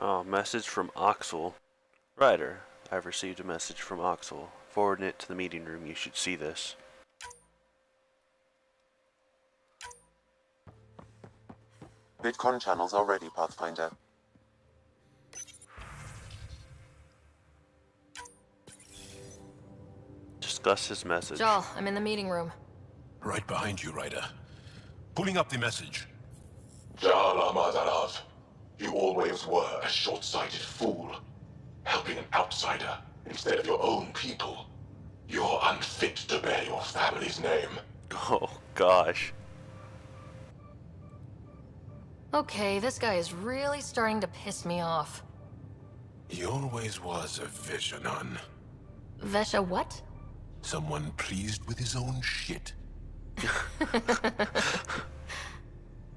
Oh, message from Oxel. Ryder, I've received a message from Oxel. Forwarding it to the meeting room. You should see this. Bitcoin channels are ready, Pathfinder. Discuss his message. Jaal, I'm in the meeting room. Right behind you, Ryder. Pulling up the message. Jaal Amadarav, you always were a short-sighted fool. Helping an outsider instead of your own people. You're unfit to bear your family's name. Oh, gosh. Okay, this guy is really starting to piss me off. He always was a Veshanon. Vesha what? Someone pleased with his own shit.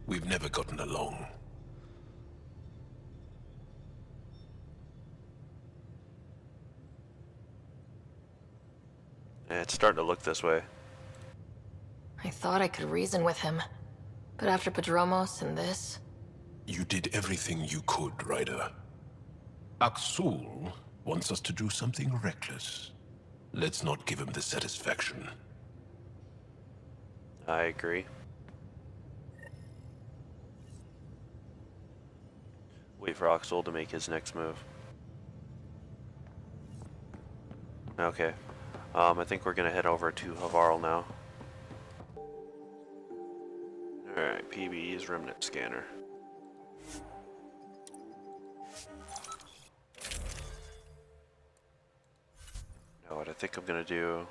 We've never gotten along. Yeah, it's starting to look this way. I thought I could reason with him. But after Padromos and this... You did everything you could, Ryder. Aksul wants us to do something reckless. Let's not give him the satisfaction. I agree. Wait for Oxel to make his next move. Okay. I think we're gonna head over to Havarl now. Alright, PB's remnant scanner. Now what I think I'm gonna do,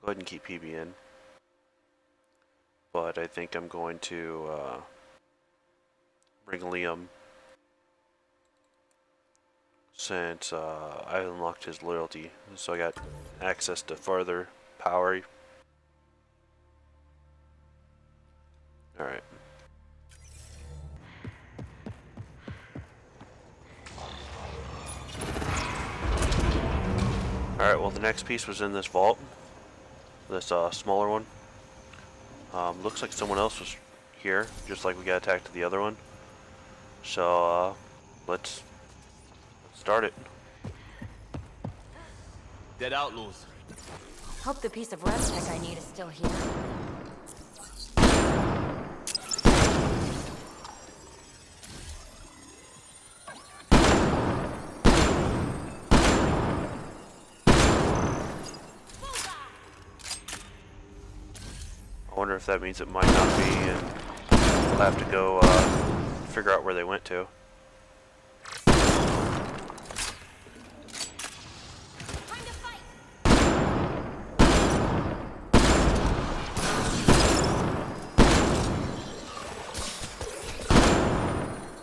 go ahead and keep PB in. But I think I'm going to bring Liam, since I unlocked his loyalty, so I got access to further power. Alright. Alright, well the next piece was in this vault. This smaller one. Looks like someone else was here, just like we got attacked to the other one. So, let's start it. Dead outlaws. Hope the piece of red tech I need is still here. I wonder if that means it might not be, and we'll have to go figure out where they went to.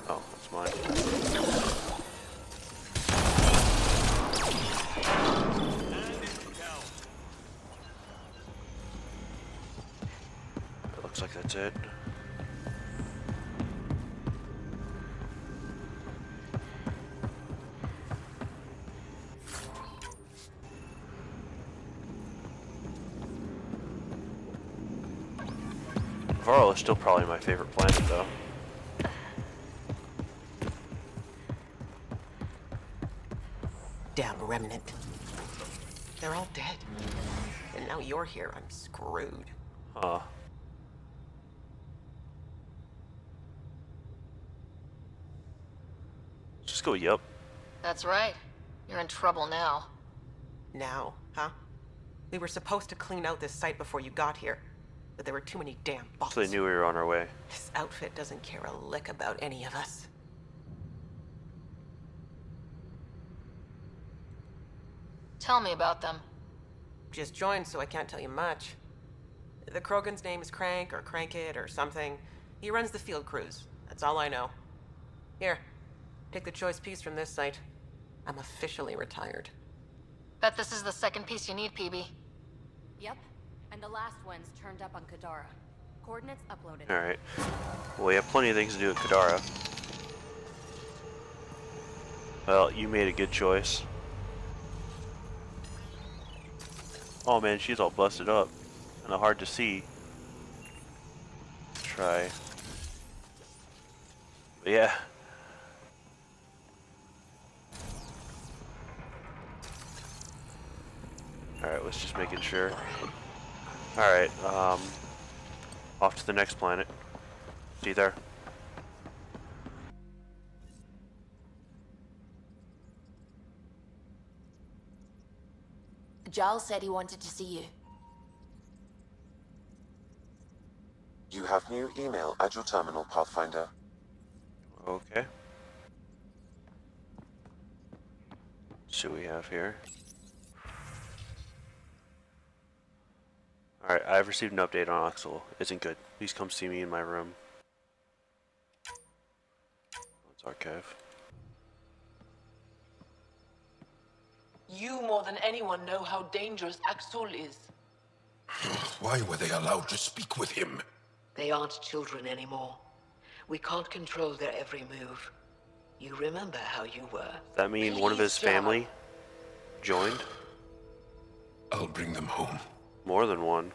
Oh, that's mine. It looks like that's it. Varl is still probably my favorite planet, though. Damn remnant. They're all dead. And now you're here, I'm screwed. Huh. Just go, yup. That's right. You're in trouble now. Now, huh? We were supposed to clean out this site before you got here. But there were too many damn bots. So they knew we were on our way. This outfit doesn't care a lick about any of us. Tell me about them. Just joined, so I can't tell you much. The Krogan's name is Crank, or Crankit, or something. He runs the field crews. That's all I know. Here, take the choice piece from this site. I'm officially retired. Bet this is the second piece you need, PB. Yep. And the last one's turned up on Kadara. Coordinates uploaded. Alright. Well, we have plenty of things to do at Kadara. Well, you made a good choice. Oh man, she's all busted up. And hard to see. Try. But yeah. Alright, let's just making sure. Alright, off to the next planet. See you there. Jaal said he wanted to see you. You have new email at your terminal, Pathfinder. Okay. See what we have here. Alright, I've received an update on Axel. Isn't good. Please come see me in my room. Let's archive. You more than anyone know how dangerous Axel is. Why were they allowed to speak with him? They aren't children anymore. We can't control their every move. You remember how you were. Does that mean one of his Please, Jaal. family joined? I'll bring them home. More than one.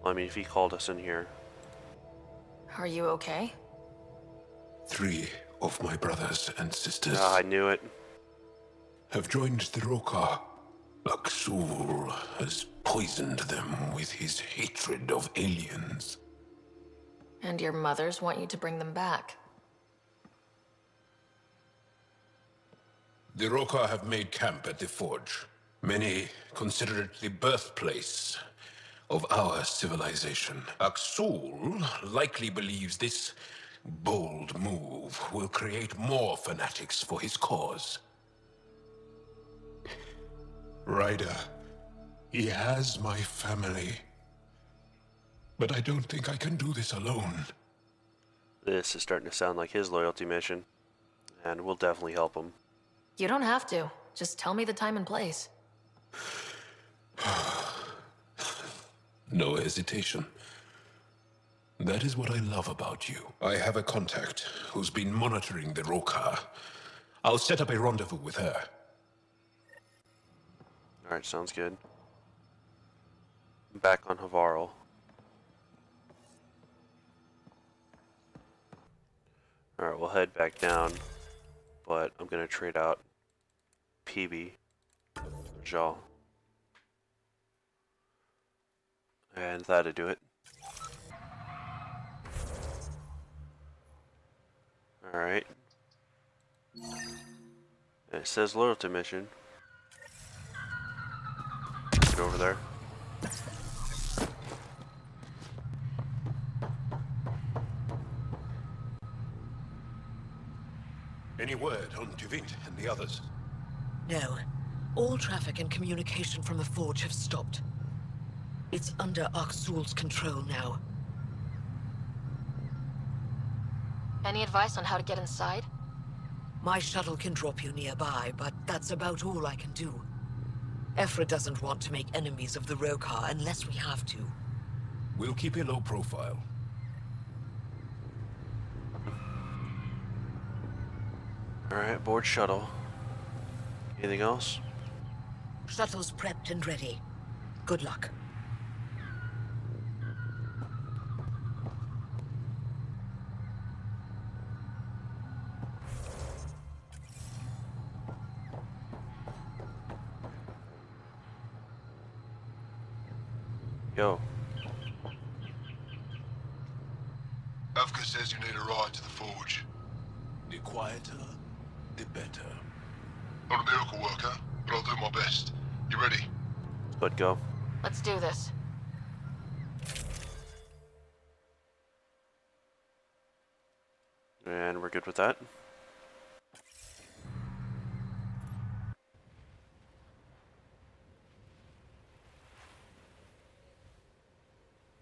Well, I mean, if he called us in here. Are you okay? 3 of my brothers and sisters Ah, I knew it. have joined the Roekaar. Aksul has poisoned them with his hatred of aliens. And your mothers want you to bring them back. The Roekaar have made camp at the Forge. Many consider it the birthplace of our civilization. Aksul likely believes this bold move will create more fanatics for his cause. Ryder, he has my family. But I don't think I can do this alone. This is starting to sound like his loyalty mission. And we'll definitely help him. You don't have to. Just tell me the time and place. No hesitation. That is what I love about you. I have a contact who's been monitoring the Roekaar. I'll set up a rendezvous with her. Alright, sounds good. Back on Havarl. Alright, we'll head back down. But I'm gonna trade out PB for Jaal. And that'll do it. Alright. It says loyalty mission. Get over there. Any word on Tuvint and the others? No. All traffic and communication from the Forge have stopped. It's under Aksul's control now. Any advice on how to get inside? My shuttle can drop you nearby, but that's about all I can do. Ephra doesn't want to make enemies of the Roekaar unless we have to. We'll keep a low profile. Alright, board shuttle. Anything else? Shuttle's prepped and ready. Good luck. Yo. Avka says you need a ride to the Forge. The quieter, the better. Not a miracle worker, but I'll do my best. You ready? Let's go. Let's do this. And we're good with that.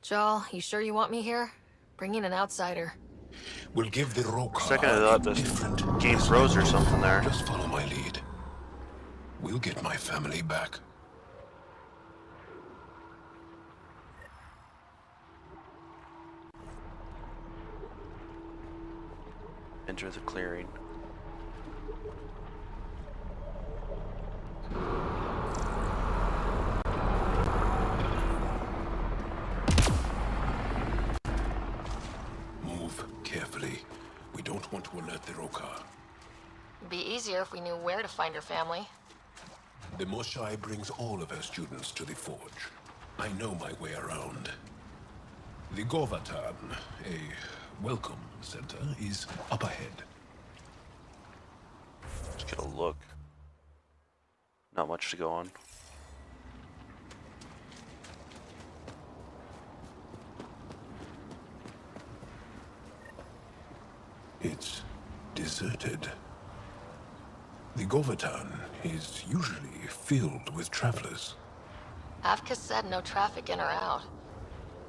Jaal, you sure you want me here? Bring in an outsider. We'll give the Roekaar Second, I thought a this different game present. froze or something there. Just follow my lead. We'll get my family back. Enter the clearing. Move carefully. We don't want to alert the Roekaar. It'd be easier if we knew where to find her family. The Moshai brings all of her students to the Forge. I know my way around. The Govatan, a welcome center, is up ahead. Let's get a look. Not much to go on. It's deserted. The Govatan is usually filled with travelers. Avka said no traffic in or out.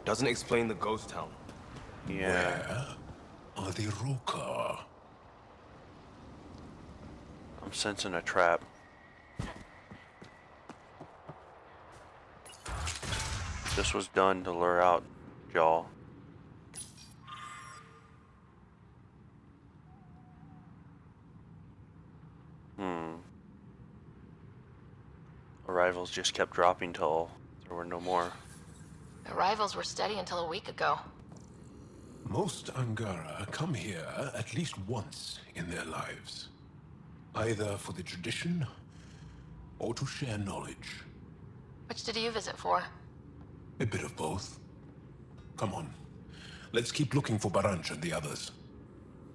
Doesn't explain the ghost town. Yeah. Where are the Roekaar? I'm sensing a trap. This was done to lure out Jaal. Arrivals just kept dropping till there were no more. Arrivals were steady until a week ago. Most Angara come here at least once in their lives. Either for the tradition, or to share knowledge. Which did you visit for? A bit of both. Come on. Let's keep looking for Baranch and the others.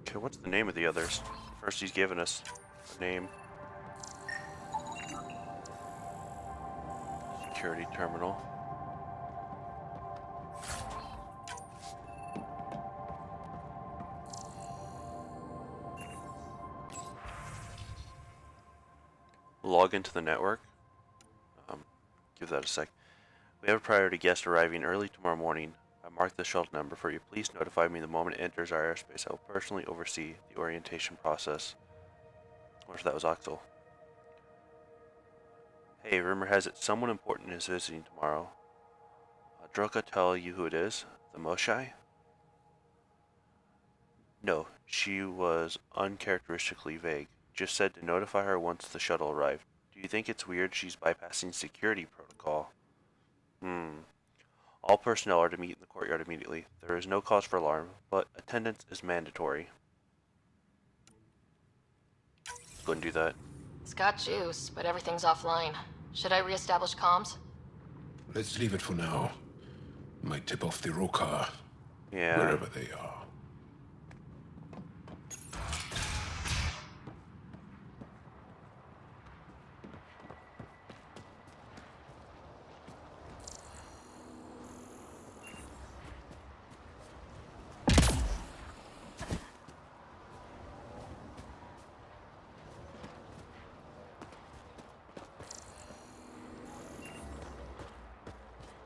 Okay, what's the name of the others? First he's given us a name. Security terminal. Log into the network. Give that a sec. We have a priority guest arriving early tomorrow morning. I marked the shuttle number for you. Please notify me the moment it enters our airspace. I will personally oversee the orientation process. I wonder if that was Oxel. Hey, rumor has it someone important is visiting tomorrow. Droka tell you who it is? The Moshai? No, she was uncharacteristically vague. Just said to notify her once the shuttle arrived. Do you think it's weird she's bypassing security protocol? All personnel are to meet in the courtyard immediately. There is no cause for alarm, but attendance is mandatory. Go and do that. It's got juice, but everything's offline. Should I reestablish comms? Let's leave it for now. Might tip off the Roekaar, Yeah. wherever they are.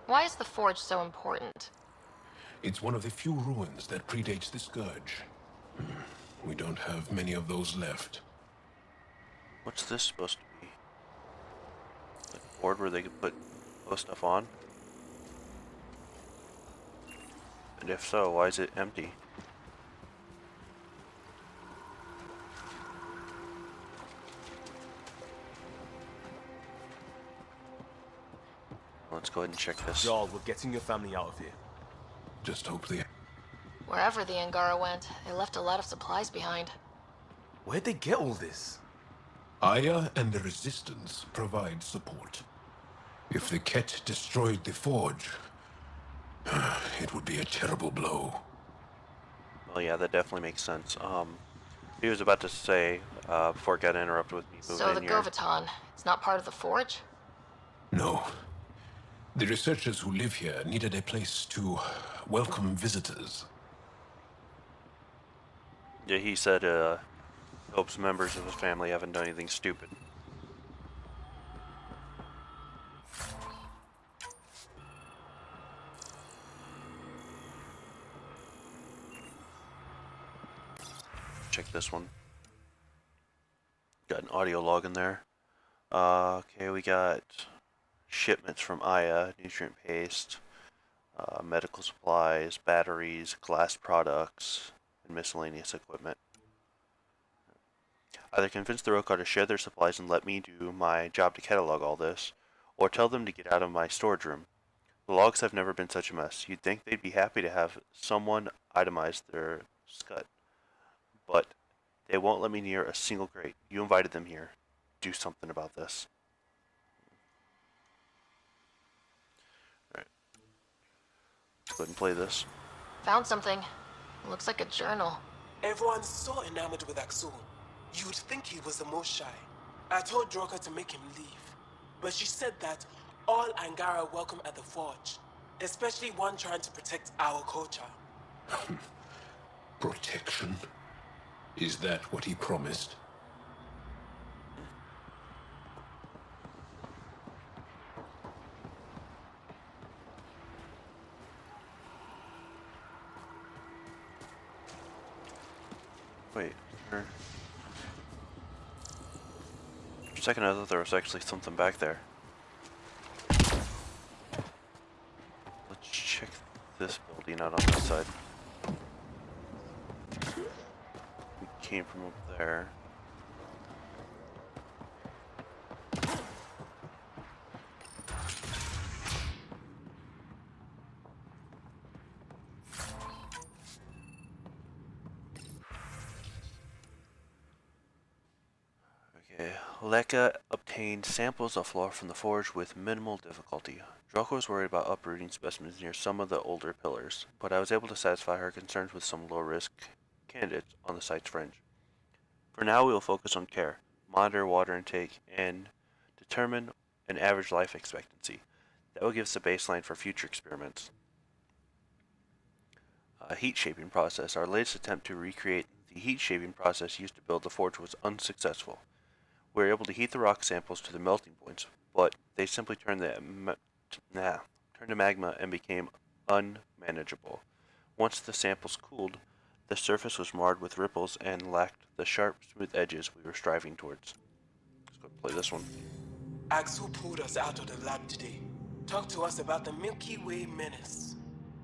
Why is the Forge so important? It's one of the few ruins that predates the Scourge. We don't have many of those left. What's this supposed to be? Like a board where they could put stuff on? And if so, why is it empty? Let's go ahead and check this. Jaal, we're getting your family out of here. Just hope they... Wherever the Angara went, they left a lot of supplies behind. Where'd they get all this? Aya and the Resistance provide support. If the Ket destroyed the Forge, it would be a terrible blow. Well, yeah, that definitely makes sense. He was about to say, before it got interrupted with me moving So the in here. Govatan, it's not part of the Forge? No. The researchers who live here needed a place to welcome visitors. Yeah, he said, hopes members of his family haven't done anything stupid. Check this one. Got an audio log in there. Okay, we got shipments from Aya, nutrient paste, medical supplies, batteries, glass products, and miscellaneous equipment. Either convince the Roekaar to share their supplies and let me do my job to catalog all this, or tell them to get out of my storage room. The logs have never been such a mess. You'd think they'd be happy to have someone itemize their scut. But they won't let me near a single crate. You invited them here. Do something about this. go ahead and play this. Found something. Looks like a journal. Everyone's so enamored with Axul. You'd think he was the most shy. I told Roekaar to make him leave, but she said that all Angara are welcome at the Forge, especially one trying to protect our culture. Protection? Is that what he promised? Wait, for a second I thought there was actually something back there. Let's check this building out on this side. We came from up there. Okay, Leka obtained samples of flora from the forge with minimal difficulty. Draco was worried about uprooting specimens near some of the older pillars, but I was able to satisfy her concerns with some low-risk candidates on the site's fringe. For now, we will focus on care, monitor water intake, and determine an average life expectancy. That will give us a baseline for future experiments. Heat shaping process. Our latest attempt to recreate the heat shaping process used to build the forge was unsuccessful. We were able to heat the rock samples to the melting points, but they simply turned to magma and became unmanageable. Once the samples cooled, the surface was marred with ripples and lacked the sharp, smooth edges we were striving towards. Let's go play this one. Axul pulled us out of the lab today. Talked to us about the Milky Way menace.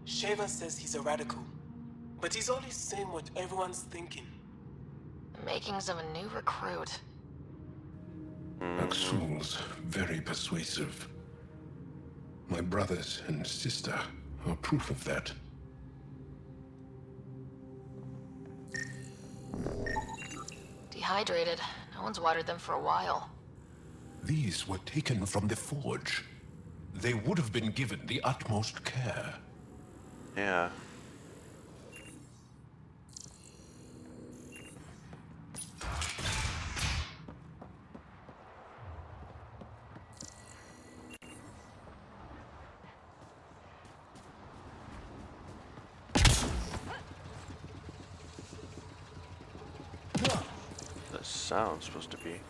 Shaver says he's a radical, but he's always saying what everyone's thinking. The makings of a new recruit. Axul's very persuasive. My brothers and sister are proof of that. Dehydrated. No one's watered them for a while. These were taken from the forge. They would have been given the utmost care. Yeah. The sound's supposed to be.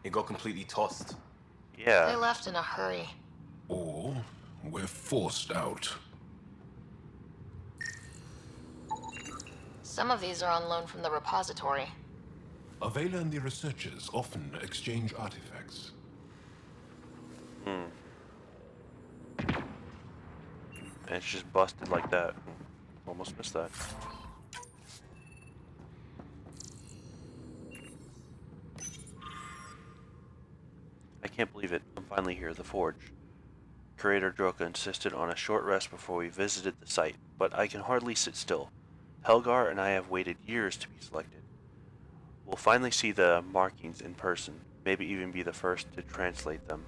It got completely tossed. They Yeah. left in a hurry. Or were forced out. Some of these are on loan from the repository. Avela and the researchers often exchange artifacts. And it's just busted like that. Almost missed that. I can't believe it. I'm finally here, the forge. Curator Droka insisted on a short rest before we visited the site, but I can hardly sit still. Helgar and I have waited years to be selected. We'll finally see the markings in person, maybe even be the first to translate them.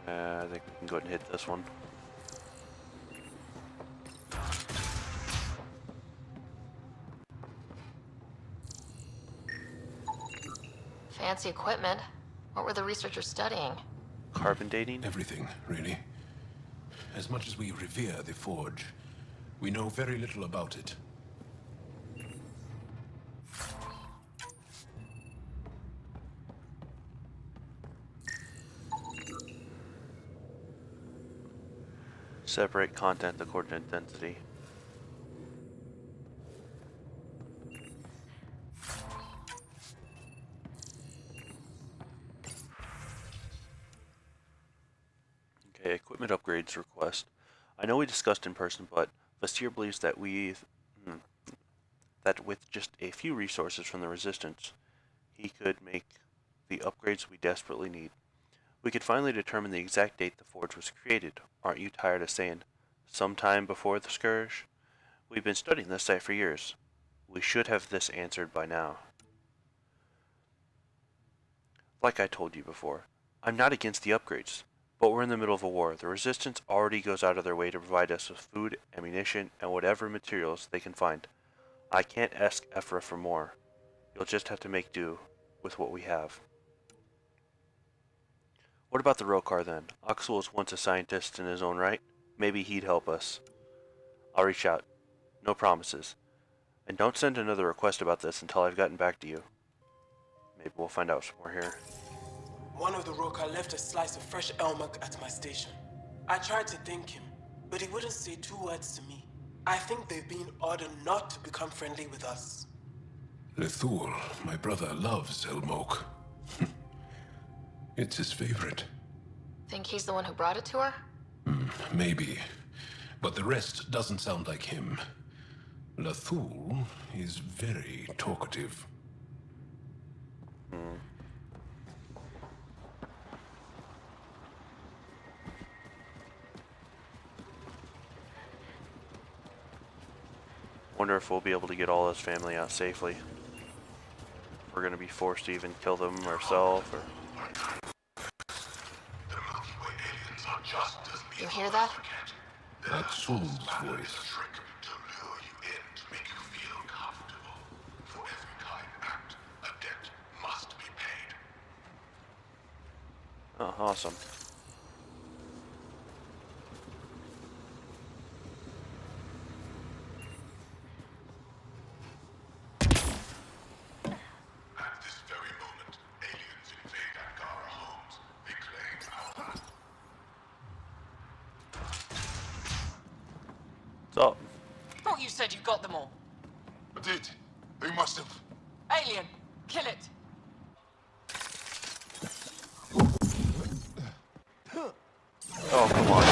I think we can go ahead and hit this one. Fancy equipment. What were the researchers studying? Carbon dating? Everything, really. As much as we revere the forge, we know very little about it. Separate content according to density. Okay, equipment upgrades request. I know we discussed in person, but Vasir believes that that with just a few resources from the Resistance, he could make the upgrades we desperately need. We could finally determine the exact date the Forge was created. Aren't you tired of saying, sometime before the Scourge? We've been studying this site for years. We should have this answered by now. Like I told you before, I'm not against the upgrades, but we're in the middle of a war. The Resistance already goes out of their way to provide us with food, ammunition, and whatever materials they can find. I can't ask Ephra for more. You'll just have to make do with what we have. What about the Roekaar then? Oxel was once a scientist in his own right. Maybe he'd help us. I'll reach out. No promises. And don't send another request about this until I've gotten back to you. Maybe we'll find out some more here. One of the Roekaar left a slice of fresh elmuk at my station. I tried to thank him, but he wouldn't say 2 words to me. I think they've been ordered not to become friendly with us. Lethul, my brother, loves elmok. It's his favorite. Think he's the one who brought it to her? Maybe. But the rest doesn't sound like him. Lethul is very talkative. Wonder if we'll be able to get all his family out safely. If we're gonna be forced to even kill them ourselves, or... You hear that? That's Soul's voice. Oh, awesome. What's up? Thought you said you got them all. I did. They must have. Alien, kill it. Oh, come on.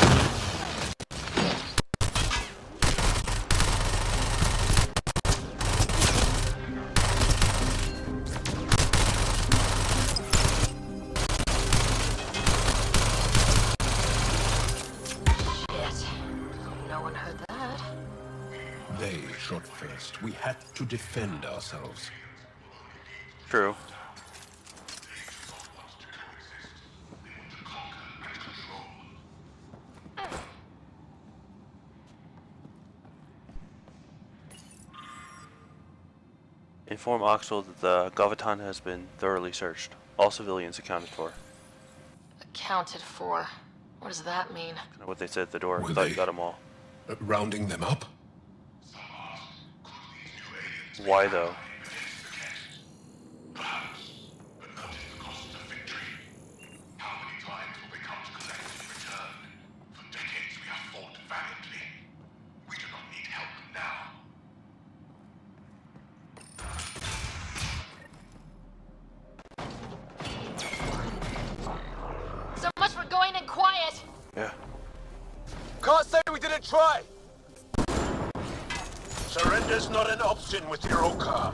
Shit. No one heard that. They shot first. We had to defend ourselves. True. Inform Oxel that the Govatan has been thoroughly searched. All civilians accounted for. Accounted for. What does that mean? Kind of what they said at the door. Were I thought they- you got them all. Rounding them up? Why though? So much for going in quiet! Yeah. Can't say we didn't try! Surrender's not an option with your Roekaar.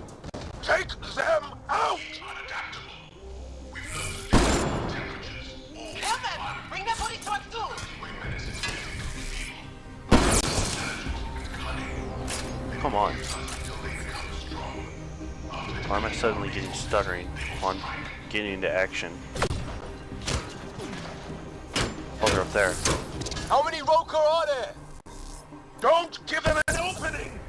Take them out! Kill them! Bring their body to us too! Come on. Why am I suddenly getting stuttering on getting into action? Oh, they're up there. How many Roekaar are there? Don't give them an opening!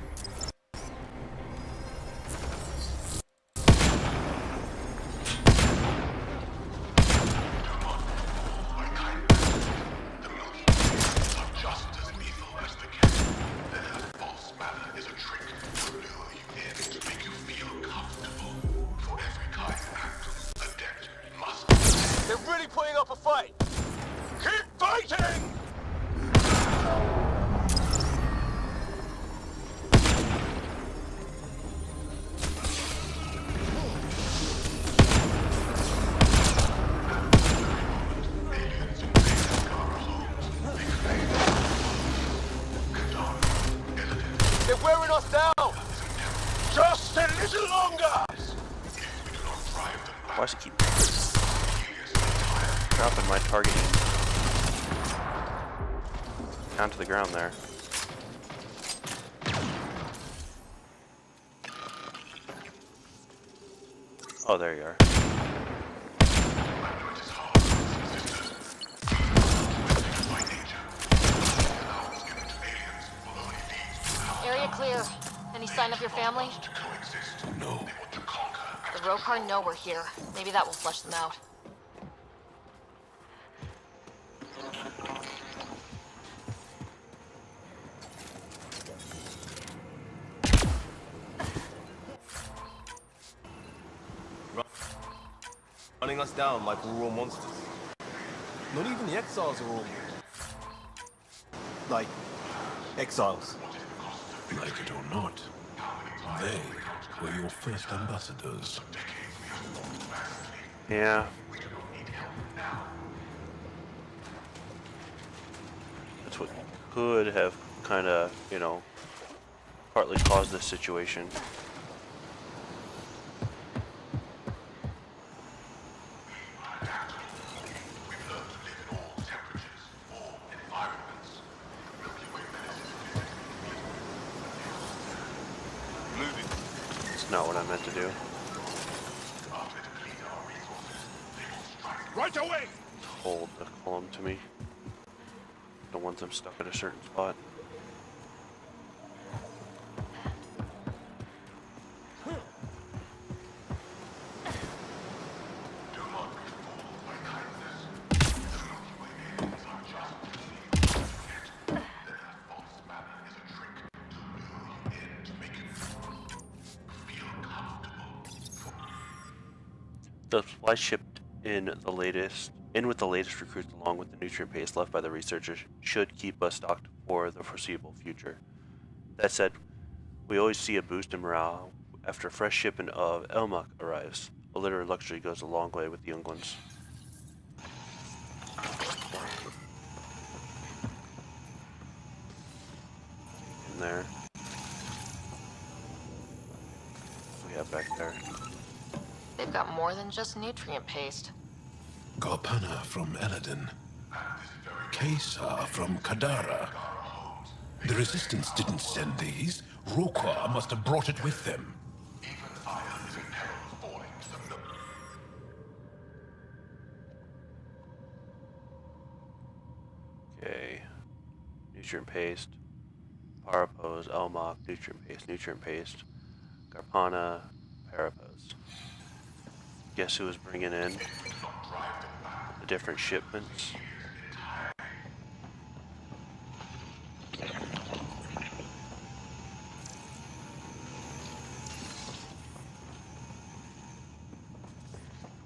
They're really putting up a fight! Keep fighting! They're wearing us down! Just a little longer! Why does it keep dropping my targeting down to the ground there. Oh, there you are. Area clear. Any sign of your family? No. The Roekaar know we're here. Maybe that will flush them out. Running us down like we're all monsters. Not even the exiles are all... like... exiles. Like it or not, they were your first ambassadors. Yeah. That's what could have kind of, you know, partly caused this situation. It's not what I meant to do. Right away! Hold the column to me. Don't want them stuck at a certain spot. The supply shipped in with the latest recruits along with the nutrient paste left by the researchers should keep us stocked for the foreseeable future. That said, we always see a boost in morale after a fresh shipment of Elmok arrives. A litter of luxury goes a long way with the young ones. In there. What we have back there? They've got more than just nutrient paste. Garpana from Eladin. Kesar from Kadara. The Resistance didn't send these. Roekaar must have brought it with them. Okay. Nutrient paste. Parapose, Elmok, nutrient paste. Garpana, Parapose. Guess who was bringing in the different shipments?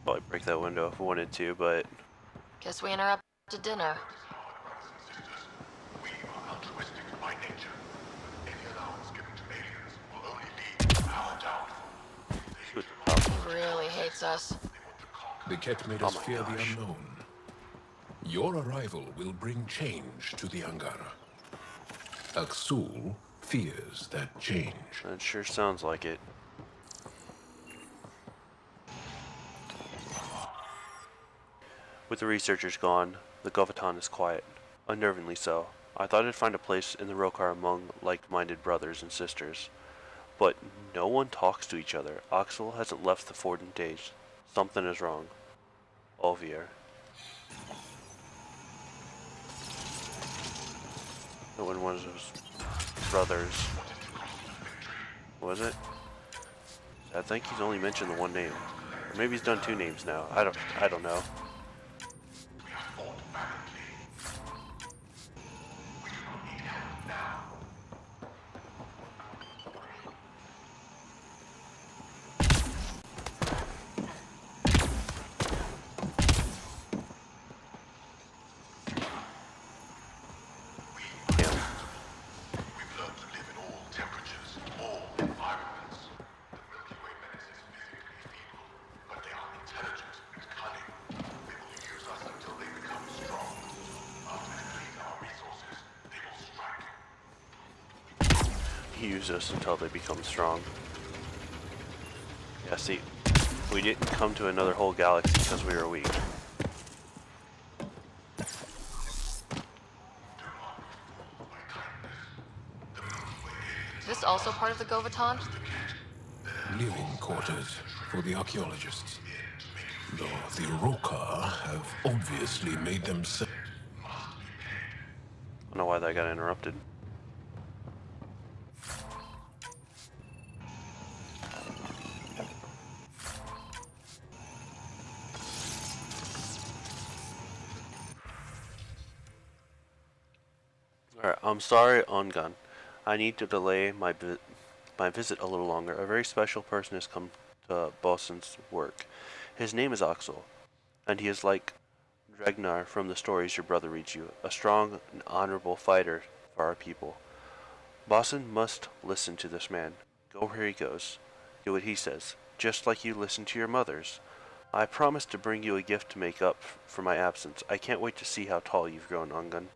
Probably break that window if I wanted to, but Guess we interrupted dinner. He really hates us. The Ket made us fear the unknown. Your arrival will bring change to the Angara. Aksul fears that change. that sure sounds like it. With the researchers gone, the Govatan is quiet, unnervingly so. I thought I'd find a place in the Roekaar among like-minded brothers and sisters. But no one talks to each other. Axel hasn't left the fort in days. Something is wrong. Olvier. No one was his brothers. Was it? I think he's only mentioned the one name. Or maybe he's done two names now. I don't know. Use us until they become strong. Yeah, see, we didn't come to another whole galaxy because we were weak. This also part of the Govaton? Living quarters for the archaeologists. Though the Roekaar have obviously made themselves. I don't know why that got interrupted. Alright, I'm sorry, Ongun. I need to delay my visit a little longer. A very special person has come to Bosson's work. His name is Axel, and he is like Dregnar from the stories your brother reads you, a strong and honorable fighter for our people. Bosson must listen to this man. Go where he goes. Do what he says, just like you listen to your mothers. I promise to bring you a gift to make up for my absence. I can't wait to see how tall you've grown, Ongun.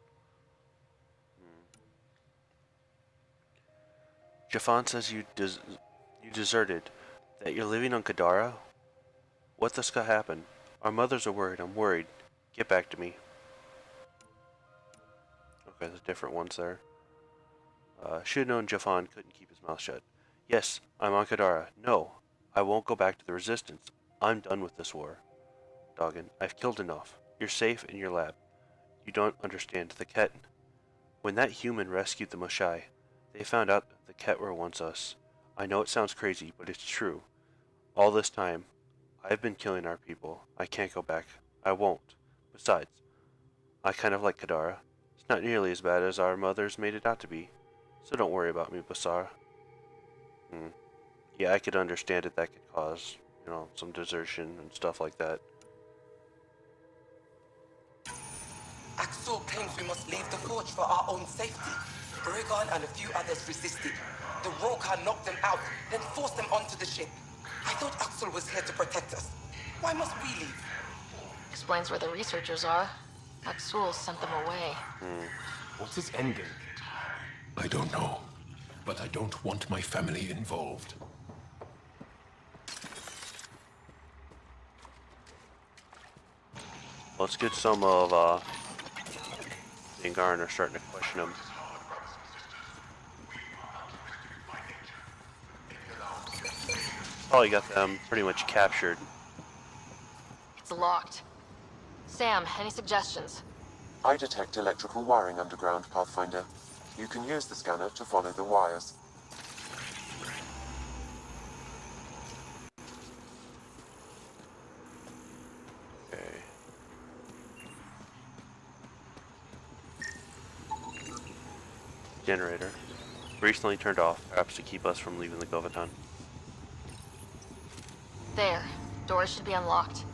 Jafan says you deserted, that you're living on Kadara? What the ska happened? Our mothers are worried. I'm worried. Get back to me. Okay, there's different ones there. Should have known Jafan couldn't keep his mouth shut. Yes, I'm on Kadara. No, I won't go back to the Resistance. I'm done with this war. Doggin, I've killed enough. You're safe in your lab. You don't understand the Ket. When that human rescued the Moshai, they found out the Ket were once us. I know it sounds crazy, but it's true. All this time, I've been killing our people. I can't go back. I won't. Besides, I kind of like Kadara. It's not nearly as bad as our mothers made it out to be. So don't worry about me, Basara. Yeah, I could understand it. That could cause, some desertion and stuff like that. Axel claims we must leave the forge for our own safety. Roekaar and a few others resisted. The Roekaar knocked them out, then forced them onto the ship. I thought Axel was here to protect us. Why must we leave? Explains where the researchers are. Axul sent them away. What's his endgame? I don't know, but I don't want my family involved. Let's get some of Angaran are starting to question him. Probably got them pretty much captured. It's locked. Sam, any suggestions? I detect electrical wiring underground, Pathfinder. You can use the scanner to follow the wires. Okay. Generator. Recently turned off, perhaps to keep us from leaving the Govaton. There. Doors should be unlocked.